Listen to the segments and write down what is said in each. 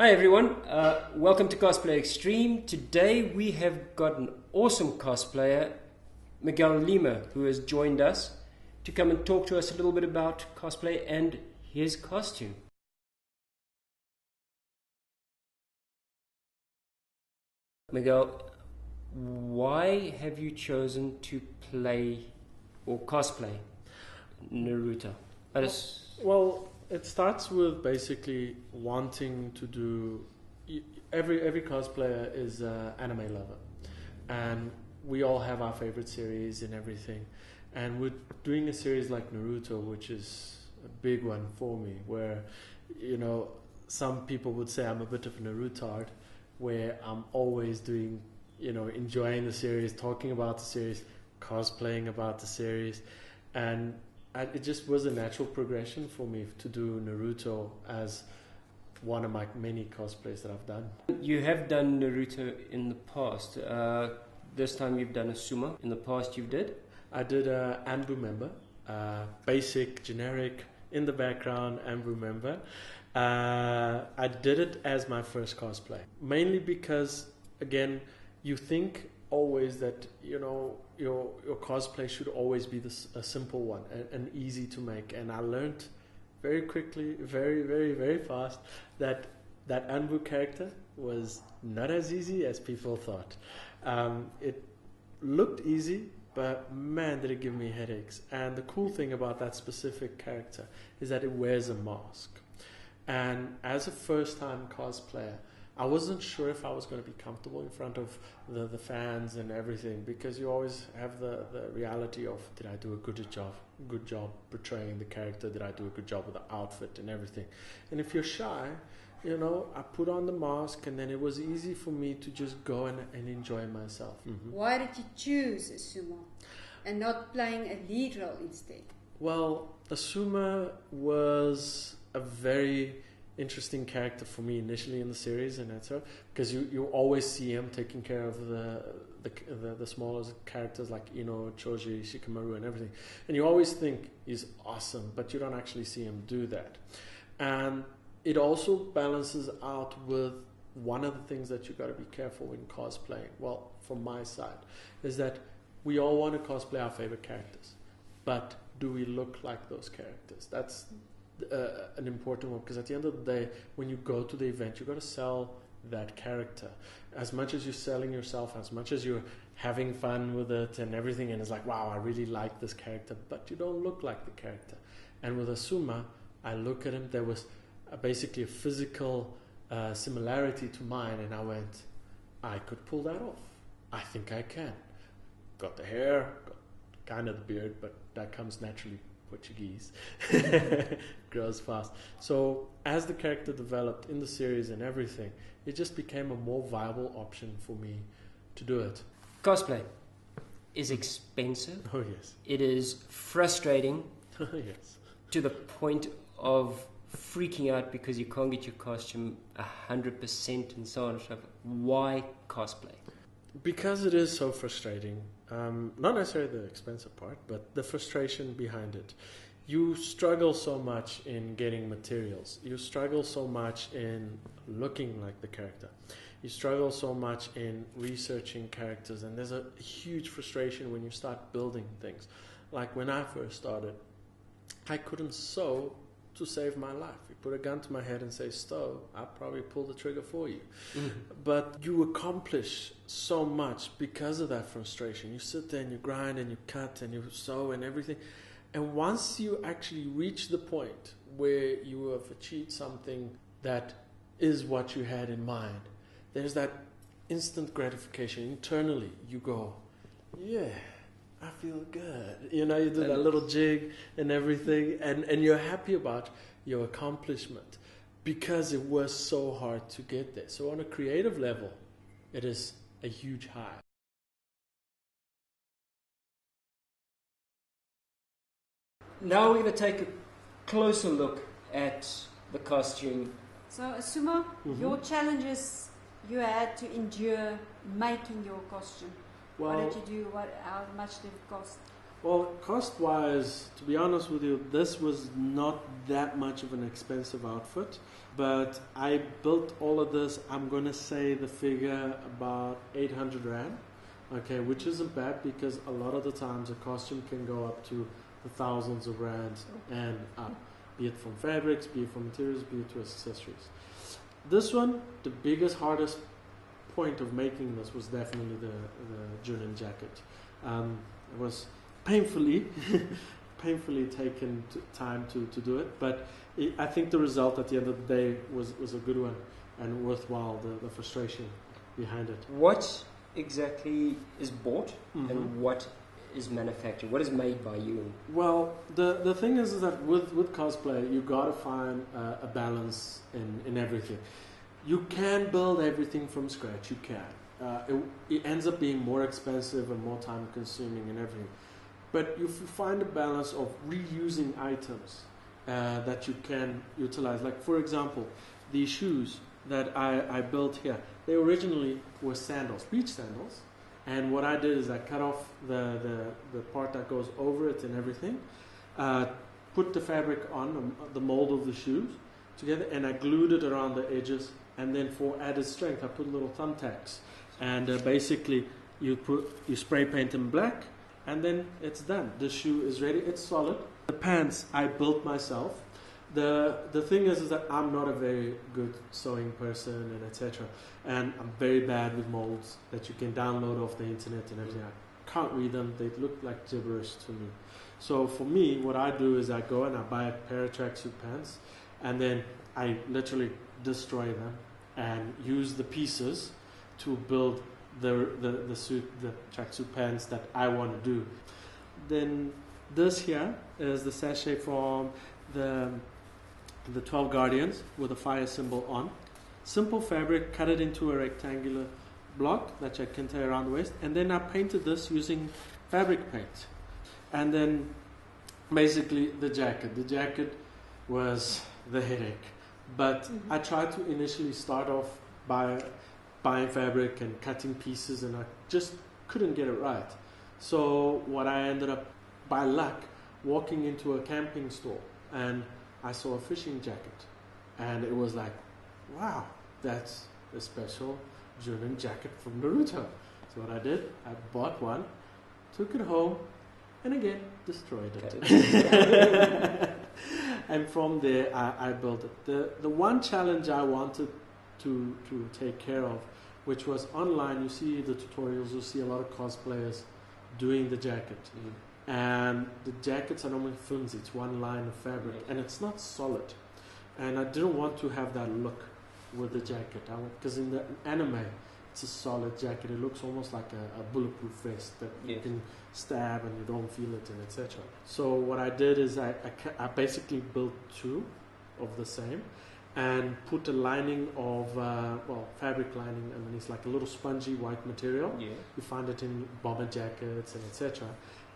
Hi everyone, welcome to Cosplay Extreme. Today we have got an awesome cosplayer, Miguel Lima, who has joined us to come and talk to us a little bit about cosplay and his costume. Miguel, why have you chosen to play or cosplay Naruto? Well, it starts with basically wanting to do. Every cosplayer is an anime lover, and we all have our favorite series and everything. And we're doing a series like Naruto, which is a big one for me, where some people would say I'm a bit of a Narutard, where I'm always doing, enjoying the series, talking about the series, cosplaying about the series, and it just was a natural progression for me to do Naruto as one of my many cosplays that I've done. You have done Naruto in the past. This time you've done Asuma. In the past you did? I did Anbu member, basic, generic, in the background Anbu member. I did it as my first cosplay, mainly because, again, you think always that your cosplay should always be a simple one and easy to make, and I learned very quickly, very fast that Anbu character was not as easy as people thought. It looked easy, but man, did it give me headaches. And the cool thing about that specific character is that it wears a mask, and as a first-time cosplayer, I wasn't sure if I was going to be comfortable in front of the fans and everything, because you always have the reality of, did I do a good job portraying the character? Did I do a good job with the outfit and everything? And if you're shy, I put on the mask, and then it was easy for me to just go and enjoy myself. Mm-hmm. Why did you choose Asuma and not playing a lead role instead? Well, Asuma was a very interesting character for me initially in the series, and that's her, because you always see him taking care of the smaller characters like Ino, Choji, Shikamaru and everything, and you always think he's awesome, but you don't actually see him do that. And it also balances out with one of the things that you got to be careful when cosplaying, well, from my side, is that we all want to cosplay our favorite characters, but do we look like those characters? That's an important one, because at the end of the day, when you go to the event, you got to sell that character. As much as you're selling yourself, as much as you're having fun with it and everything, and it's like, wow, I really like this character, but you don't look like the character. And with Asuma, I look at him, there was basically a physical similarity to mine, and I went, I could pull that off. I think I can. Got the hair, got kind of the beard, but that comes naturally. Portuguese grows fast. So as the character developed in the series and everything, it just became a more viable option for me to do it. Cosplay is expensive. Oh yes. It is frustrating. Yes. To the point of freaking out because you can't get your costume 100% and so on and so forth. Why cosplay? Because it is so frustrating. Not necessarily the expensive part, but the frustration behind it. You struggle so much in getting materials. You struggle so much in looking like the character. You struggle so much in researching characters, and there's a huge frustration when you start building things. Like when I first started, I couldn't sew to save my life. You put a gun to my head and say sew, I'd probably pull the trigger for you. But you accomplish so much because of that frustration. You sit there and you grind and you cut and you sew and everything, and once you actually reach the point where you have achieved something that is what you had in mind, there's that instant gratification. Internally you go, yeah, I feel good. You do that little jig and everything, and you're happy about your accomplishment because it was so hard to get there. So on a creative level, it is a huge high. Now we're going to take a closer look at the costume. So Asuma, your challenges you had to endure making your costume. What did you do? How much did it cost? Well, cost-wise, to be honest with you, this was not that much of an expensive outfit, but I built all of this, I'm going to say the figure about 800 Rand, okay, which isn't bad because a lot of the times a costume can go up to the thousands of rands and up, be it from fabrics, be it from materials, be it to accessories. This one, the biggest, hardest point of making this was definitely the Junin jacket. It was painfully taken time to do it, but I think the result at the end of the day was a good one and worthwhile, the frustration behind it. What exactly is bought and what is manufactured? What is made by you? Well, the thing is that with cosplay, you got to find a balance in everything. You can build everything from scratch, you can. It ends up being more expensive and more time consuming and everything. But if you find a balance of reusing items that you can utilize, like for example, these shoes that I built here, they originally were sandals, beach sandals, and what I did is I cut off the part that goes over it and everything, put the fabric on the mold of the shoes together, and I glued it around the edges, and then for added strength I put little thumbtacks, and basically you spray paint them black, and then it's done. The shoe is ready. It's solid. The pants I built myself. The thing is that I'm not a very good sewing person and etc. And I'm very bad with molds that you can download off the internet and everything. I can't read them. They look like gibberish to me. So for me, what I do is I go and I buy a pair of tracksuit pants, and then I literally destroy them and use the pieces to build the tracksuit pants that I want to do. Then this here is the sachet from the 12 Guardians with a fire symbol on. Simple fabric, cut it into a rectangular block that I can tie around the waist, and then I painted this using fabric paint. And then basically the jacket. The jacket was the headache, but I tried to initially start off by buying fabric and cutting pieces, and I just couldn't get it right. So what I ended up, by luck, walking into a camping store, and I saw a fishing jacket, and it was like, wow, that's a special Junin jacket from Naruto. So what I did, I bought one, took it home, and again destroyed it. And from there I built it. The one challenge I wanted to take care of, which was online. You see the tutorials, you see a lot of cosplayers doing the jacket, and the jackets are normally flimsy. It's one line of fabric, and it's not solid, and I didn't want to have that look with the jacket, because in the anime it's a solid jacket. It looks almost like a bulletproof vest that you can stab and you don't feel it, and etc. So what I did is I basically built two of the same, and put a lining of fabric lining underneath, like a little spongy white material. You find it in bomber jackets and etc.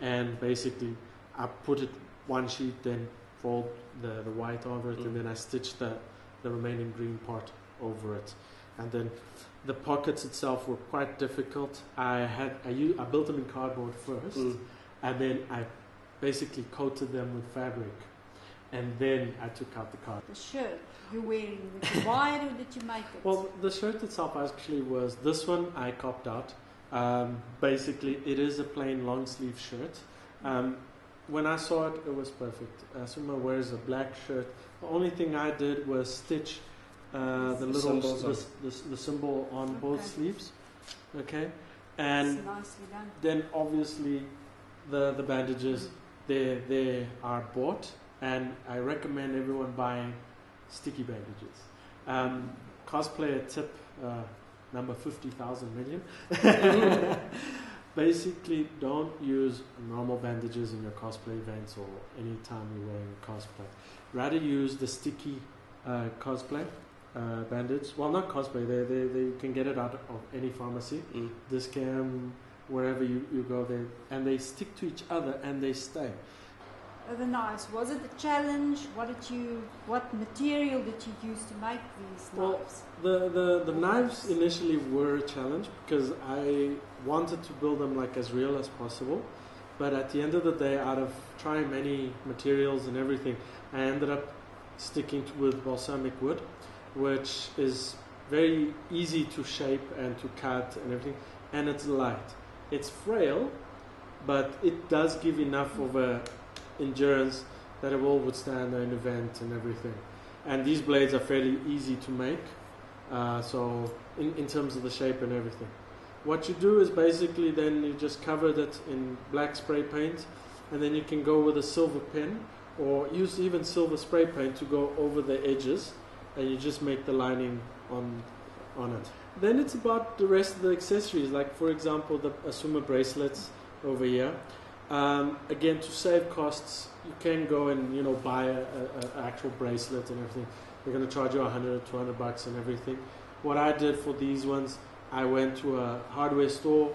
And basically I put it one sheet, then fold the white over it, and then I stitched the remaining green part over it. And then the pockets itself were quite difficult. I built them in cardboard first, and then I basically coated them with fabric, and then I took out the card. The shirt you're wearing, was it wide or did you make it? Well, the shirt itself actually was, this one I copped out. Basically, it is a plain long sleeve shirt. When I saw it, it was perfect. Asuma wears a black shirt. The only thing I did was stitch the symbol on both sleeves. Okay, and it's nicely done. Then obviously the bandages they are bought, and I recommend everyone buying sticky bandages. Cosplayer tip number 50,000 million. Basically, don't use normal bandages in your cosplay events or any time you're wearing cosplay. Rather use the sticky cosplay bandage. Well, not cosplay. They can get it out of any pharmacy. Discam, wherever you go there, and they stick to each other and they stay. The knives, was it a challenge? What material did you use to make these knives? The knives initially were a challenge because I wanted to build them like as real as possible, But at the end of the day, out of trying many materials and everything, I ended up sticking with balsamic wood, which is very easy to shape and to cut and everything, and it's light. It's frail, but it does give enough of a endurance that it will withstand an event and everything. And these blades are fairly easy to make, so in terms of the shape and everything. What you do is basically then you just cover it in black spray paint, and then you can go with a silver pen or use even silver spray paint to go over the edges, and you just make the lining on it. Then it's about the rest of the accessories, like for example the Asuma bracelets over here. Again, to save costs, you can go and buy a actual bracelet and everything. They're going to charge you $100, $200 and everything. What I did for these ones, I went to a hardware store,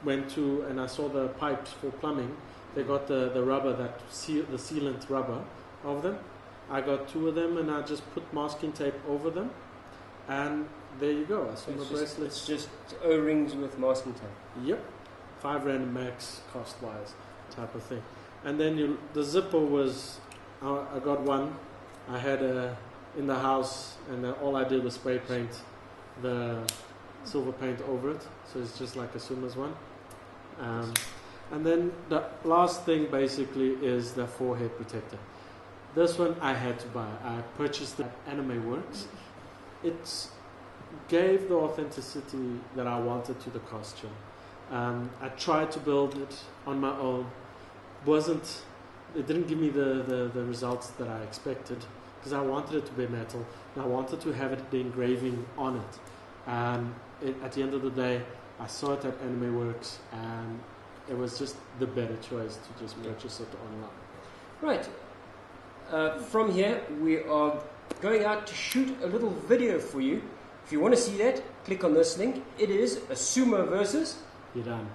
and I saw the pipes for plumbing. They got the rubber, the sealant rubber of them. I got 2 of them, and I just put masking tape over them, and there you go. It's just O-rings with masking tape. Yep, 5 rand max cost-wise, type of thing. And then the zipper was, I got one. I had in the house, and all I did was spray paint the silver paint over it, so it's just like Asuma's one. And then the last thing basically is the forehead protector. This one I had to buy. I purchased it at Anime Works. It gave the authenticity that I wanted to the costume. I tried to build it on my own. It didn't give me the results that I expected, because I wanted it to be metal and I wanted to have the engraving on it. At the end of the day, I saw it at Anime Works, and it was just the better choice to just purchase it online. Right. From here, we are going out to shoot a little video for you. If you want to see that, click on this link. It is Asuma versus Iran.